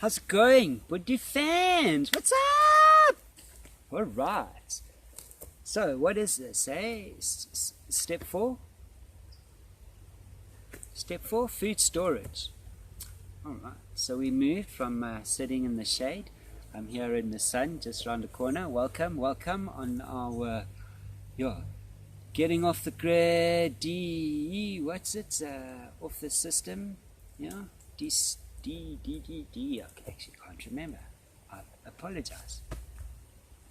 How's it going? Buddy fans, what's up? Alright. So, what is this, eh? Step 4? Step 4, food storage. Alright, so we moved from sitting in the shade. I'm here in the sun, just around the corner. Welcome on our, getting off the grid, off the system, I actually can't remember. I apologize.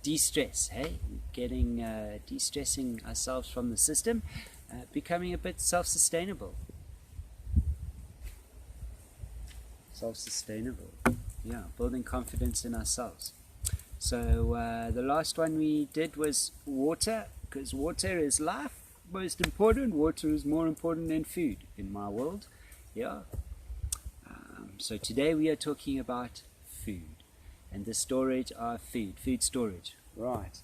De-stress, hey? Getting, de-stressing ourselves from the system, becoming a bit self-sustainable. Building confidence in ourselves. So the last one we did was water, because water is life, most important. Water is more important than food in my world. So today we are talking about food and the storage of food storage. Right.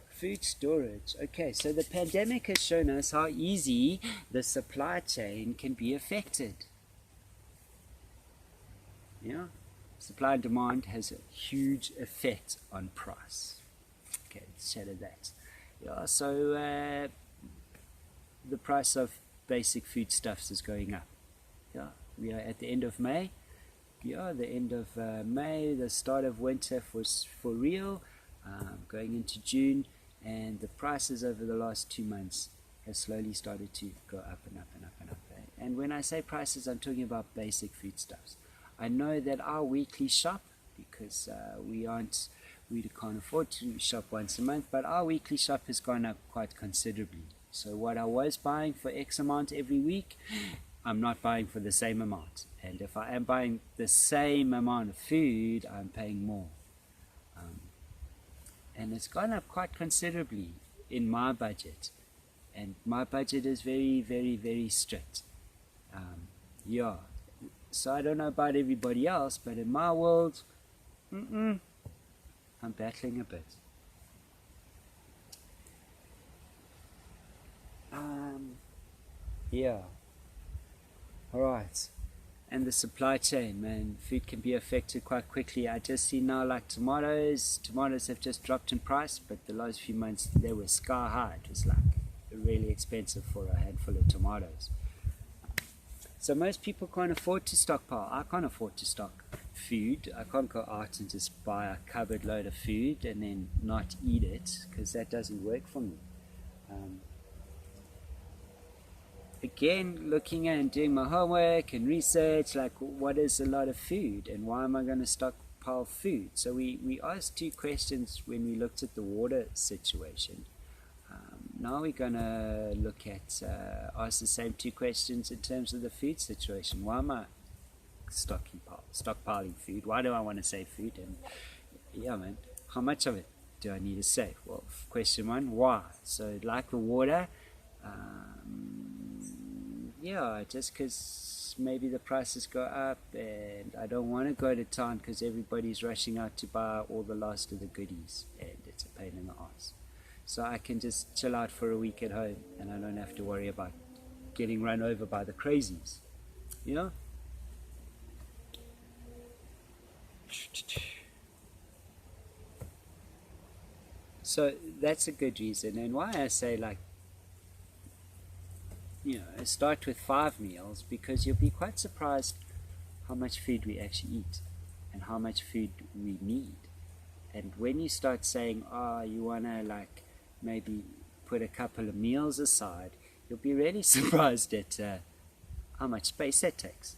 Food storage. Okay, so the pandemic has shown us how easy the supply chain can be affected. Supply and demand has a huge effect on price. Okay, let's shadow that. So the price of basic foodstuffs is going up. We are at the end of May. The end of May, the start of winter was for real, going into June, and the prices over the last 2 months have slowly started to go up and up and up and up. And when I say prices, I'm talking about basic foodstuffs. I know that our weekly shop, because we can't afford to shop once a month, but our weekly shop has gone up quite considerably. So what I was buying for X amount every week, I'm not buying for the same amount. And if I am buying the same amount of food, I'm paying more. And it's gone up quite considerably in my budget. And my budget is very, very, very strict. So I don't know about everybody else, but in my world, I'm battling a bit. Alright. And the supply chain, man, food can be affected quite quickly. I just see now, like tomatoes have just dropped in price, but the last few months they were sky high. It was like really expensive for a handful of tomatoes. So most people can't afford to stockpile. I can't afford to stock food. I can't go out and just buy a cupboard load of food and then not eat it, because that doesn't work for me. Again, looking at and doing my homework and research, like what is a lot of food and why am I going to stockpile food? So we asked 2 questions when we looked at the water situation. Now we're going to look at, ask the same 2 questions in terms of the food situation. Why am I stockpiling food? Why do I want to save food? And how much of it do I need to save? Well, question 1, why? So like the water, just because maybe the prices go up and I don't want to go to town because everybody's rushing out to buy all the last of the goodies and it's a pain in the ass. So I can just chill out for a week at home and I don't have to worry about getting run over by the crazies. So that's a good reason. And why I say start with 5 meals, because you'll be quite surprised how much food we actually eat and how much food we need. And when you start saying, you want to maybe put a couple of meals aside, you'll be really surprised at how much space that takes.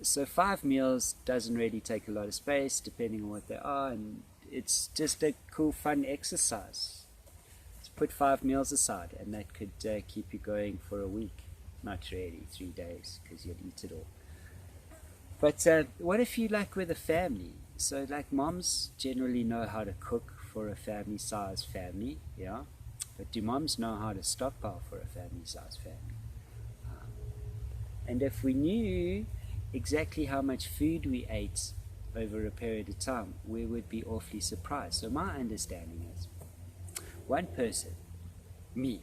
So 5 meals doesn't really take a lot of space depending on what they are, and it's just a cool fun exercise. Put 5 meals aside and that could keep you going for a week. Not really, 3 days, because you'll eat it all. But what if you with a family? So moms generally know how to cook for a family-sized family, but do moms know how to stockpile for a family-sized family? And if we knew exactly how much food we ate over a period of time, we would be awfully surprised. So my understanding is, one person, me,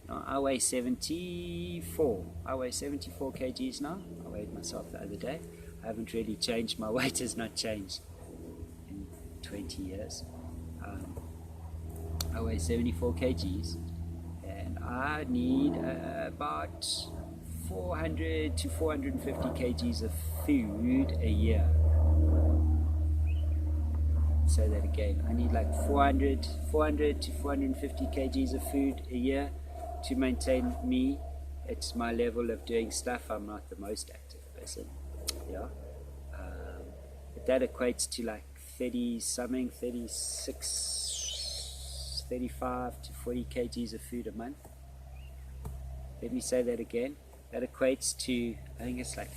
I weigh 74. I weigh 74 kgs now. I weighed myself the other day. I haven't really changed. My weight has not changed in 20 years. I weigh 74 kgs, and I need about 400 to 450 kgs of food a year. Say that again. I need like 400 to 450 kgs of food a year to maintain me. It's my level of doing stuff. I'm not the most active person. Yeah. But that equates to like 36, 35 to 40 kgs of food a month. Let me say that again. That equates to, I think it's like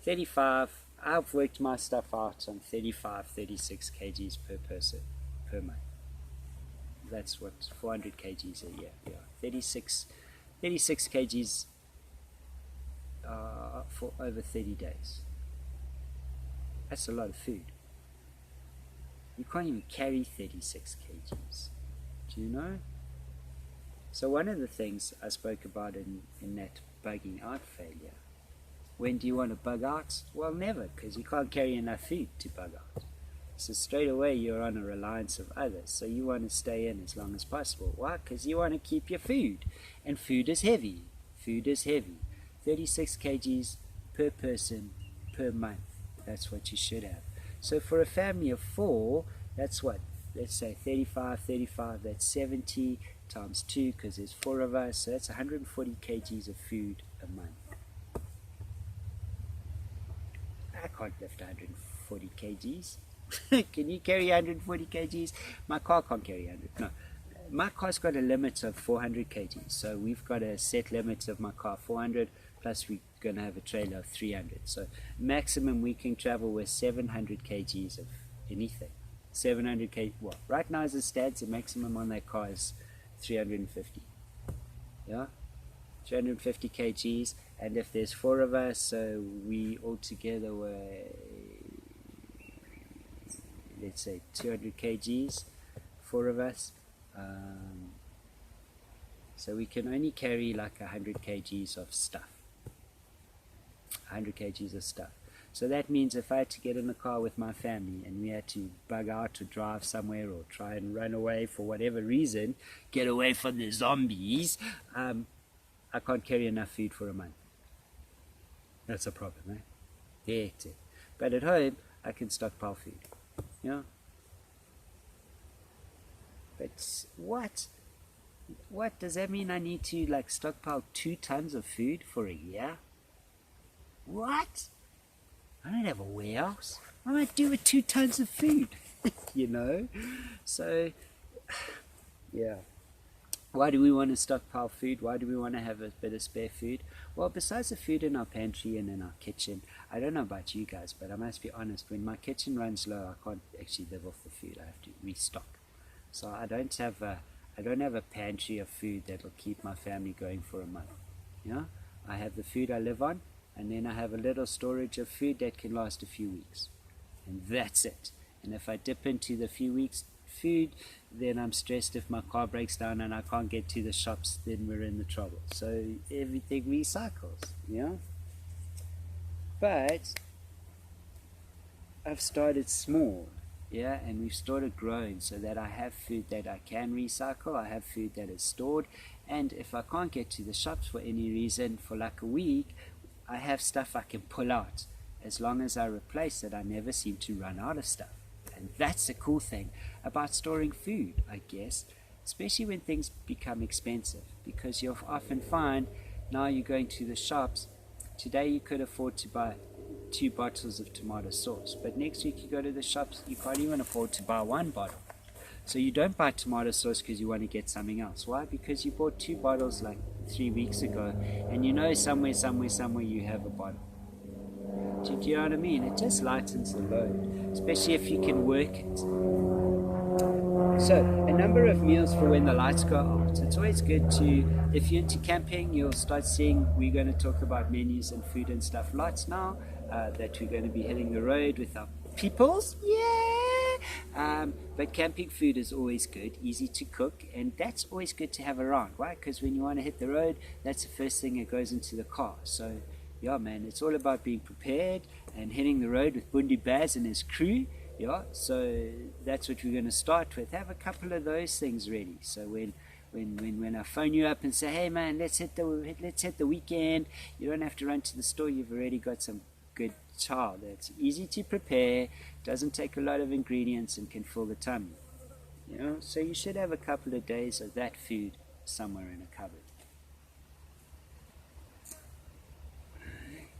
35. I've worked my stuff out on 35, 36 kgs per person per month. That's what 400 kgs a year. Yeah, 36 kgs for over 30 days. That's a lot of food. You can't even carry 36 kgs. Do you know? So one of the things I spoke about in that bugging out failure. When do you want to bug out? Well, never, because you can't carry enough food to bug out. So straight away you're on a reliance of others. So you want to stay in as long as possible. Why? Because you want to keep your food. And food is heavy. Food is heavy. 36 kgs per person per month. That's what you should have. So for a family of 4, that's what? Let's say 35, that's 70 times 2, because there's 4 of us. So that's 140 kgs of food a month. I can't lift 140 kgs. Can you carry 140 kgs? My car can't carry 100. No. My car's got a limit of 400 kgs. So we've got a set limit of my car 400, plus we're going to have a trailer of 300. So maximum we can travel with 700 kgs of anything. 700 kg. Well, right now as it stands, the maximum on that car is 350. Yeah? 350 kgs. And if there's 4 of us, so we altogether were, let's say 200 kgs, 4 of us. So we can only carry like 100 kgs of stuff. 100 kgs of stuff. So that means if I had to get in the car with my family and we had to bug out or drive somewhere or try and run away for whatever reason, get away from the zombies, I can't carry enough food for a month. That's a problem, eh? That's it. But at home, I can stockpile food. Yeah. But what? What does that mean? I need to like stockpile 2 tons of food for a year? What? I don't have a warehouse. What am I do with 2 tons of food? You know? So, yeah. Why do we want to stockpile food? Why do we want to have a bit of spare food? Well, besides the food in our pantry and in our kitchen, I don't know about you guys, but I must be honest, when my kitchen runs low, I can't actually live off the food. I have to restock. So I don't have a pantry of food that will keep my family going for a month. Yeah? I have the food I live on, and then I have a little storage of food that can last a few weeks. And that's it. And if I dip into the few weeks food, then I'm stressed if my car breaks down and I can't get to the shops, then we're in the trouble. So everything recycles, yeah? But I've started small, yeah, and we've started growing so that I have food that I can recycle, I have food that is stored, and if I can't get to the shops for any reason for like a week, I have stuff I can pull out. As long as I replace it, I never seem to run out of stuff. And that's the cool thing about storing food, I guess, especially when things become expensive, because you'll often find now you're going to the shops. Today you could afford to buy 2 bottles of tomato sauce, but next week you go to the shops, you can't even afford to buy 1 bottle. So you don't buy tomato sauce because you want to get something else. Why? Because you bought 2 bottles like 3 weeks ago, and you know somewhere you have a bottle. Do you know what I mean? It just lightens the load, especially if you can work it. So, a number of meals for when the lights go out. It's always good to, if you're into camping, you'll start seeing, we're going to talk about menus and food and stuff lots now, that we're going to be hitting the road with our peoples. Yeah! But camping food is always good, easy to cook, and that's always good to have around. Why? Because when you want to hit the road, that's the first thing that goes into the car. So, yeah, man, it's all about being prepared and hitting the road with Bundi Baz and his crew. Yeah, so that's what we're going to start with. Have a couple of those things ready. So when I phone you up and say, hey man, let's hit the weekend, you don't have to run to the store. You've already got some good chow that's easy to prepare, doesn't take a lot of ingredients, and can fill the tummy. You know, so you should have a couple of days of that food somewhere in a cupboard.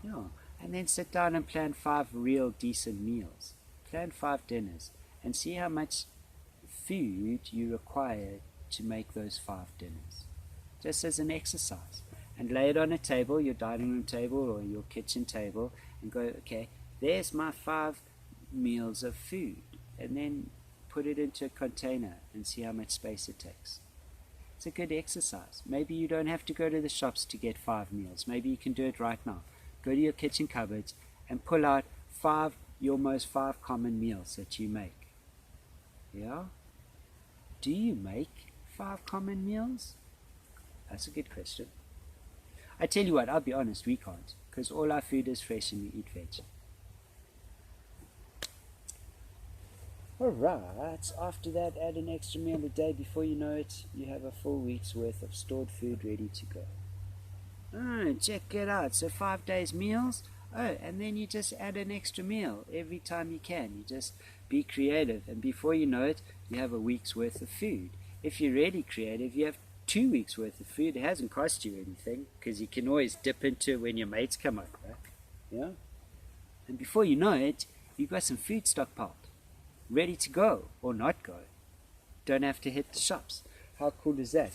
Yeah, and then sit down and plan 5 real decent meals. Plan 5 dinners and see how much food you require to make those 5 dinners, just as an exercise. And lay it on a table, your dining room table or your kitchen table, and go, okay, there's my 5 meals of food, and then put it into a container and see how much space it takes. It's a good exercise. Maybe you don't have to go to the shops to get 5 meals. Maybe you can do it right now. Go to your kitchen cupboards and pull out your most 5 common meals that you make. Yeah? Do you make 5 common meals? That's a good question. I tell you what, I'll be honest, we can't, because all our food is fresh and we eat veg. Alright, after that, add an extra meal a day. Before you know it, you have a full week's worth of stored food ready to go. Oh, check it out. So 5 days meals. Oh, and then you just add an extra meal every time you can. You just be creative, and before you know it, you have a week's worth of food. If you're really creative, you have 2 weeks worth of food. It hasn't cost you anything, because you can always dip into it when your mates come over. Yeah? And before you know it, you've got some food stockpiled, ready to go or not go. Don't have to hit the shops. How cool is that?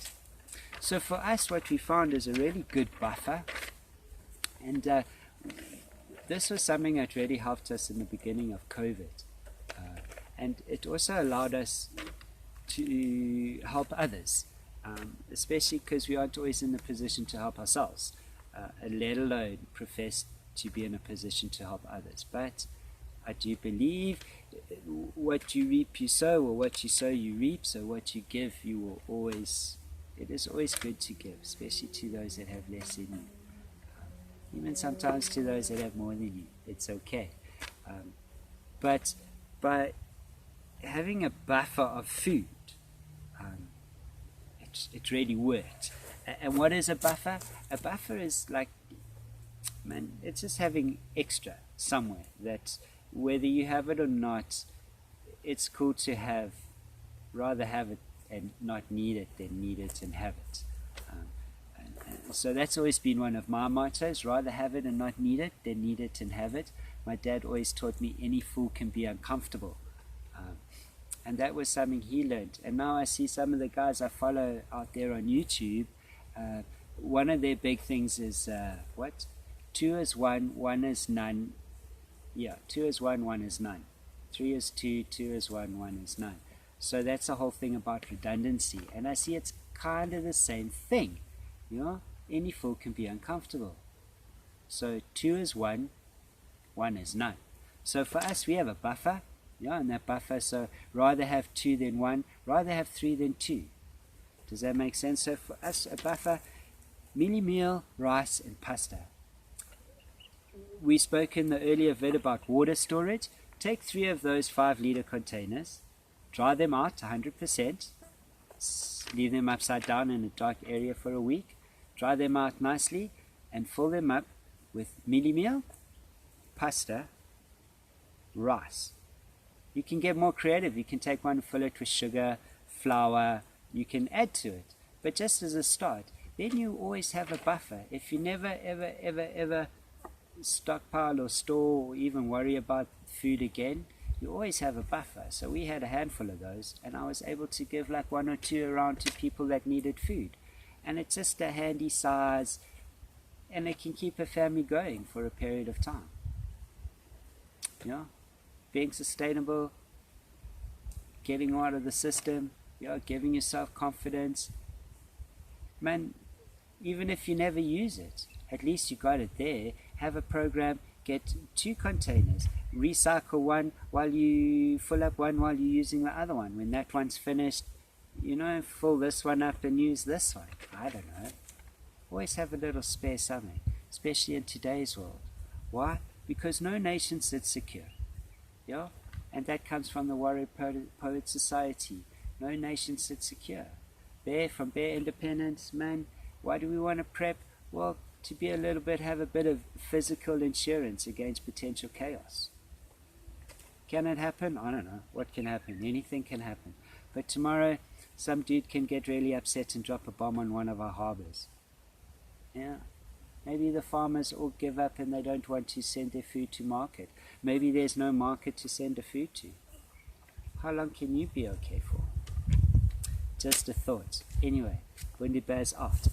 So for us, what we found is a really good buffer, and this was something that really helped us in the beginning of COVID, and it also allowed us to help others, especially because we aren't always in a position to help ourselves, let alone profess to be in a position to help others. But I do believe what you reap you sow, or what you sow you reap. So what you give, you will always. It is always good to give, especially to those that have less in you. Even sometimes to those that have more than you. It's okay. But by having a buffer of food, it really worked. And what is a buffer? A buffer is like, man, it's just having extra somewhere that whether you have it or not, it's cool to have, rather have it and not need it than need it and have it. And so that's always been one of my mottos: rather have it and not need it than need it and have it. My dad always taught me any fool can be uncomfortable, and that was something he learned. And now I see some of the guys I follow out there on YouTube, one of their big things is 2 is 1, 1 is none. Yeah, 2 is 1, 1 is none. 3 is 2, 2 is 1, 1 is none. So that's the whole thing about redundancy. And I see it's kind of the same thing. You know, any fool can be uncomfortable. So 2 is 1, 1 is none. So for us, we have a buffer. Yeah, and that buffer, so rather have 2 than 1, rather have 3 than 2. Does that make sense? So for us, a buffer, mini meal, rice, and pasta. We spoke in the earlier vid about water storage. Take 3 of those 5-liter containers, dry them out 100%, leave them upside down in a dark area for a week, dry them out nicely, and fill them up with mini meal, pasta, rice. You can get more creative. You can take one, fill it with sugar, flour, you can add to it. But just as a start, then you always have a buffer. If you never, ever stockpile or store or even worry about food again, you always have a buffer. So we had a handful of those, and I was able to give like 1 or 2 around to people that needed food. And it's just a handy size, and it can keep a family going for a period of time. You know, being sustainable, getting out of the system, you know, giving yourself confidence. Man, even if you never use it, at least you got it there. Have a program, get 2 containers, recycle one while you fill up one while you're using the other one. When that one's finished, fill this one up and use this one. I don't know. Always have a little spare something, especially in today's world. Why? Because no nation sits secure. Yeah? And that comes from the Warrior Poet Society. No nation sits secure. From bare independence, man, why do we want to prep? Well, to be have a bit of physical insurance against potential chaos. Can it happen? I don't know. What can happen? Anything can happen. But tomorrow, some dude can get really upset and drop a bomb on one of our harbors. Yeah. Maybe the farmers all give up and they don't want to send their food to market. Maybe there's no market to send the food to. How long can you be okay for? Just a thought. Anyway, Windy Bear's out.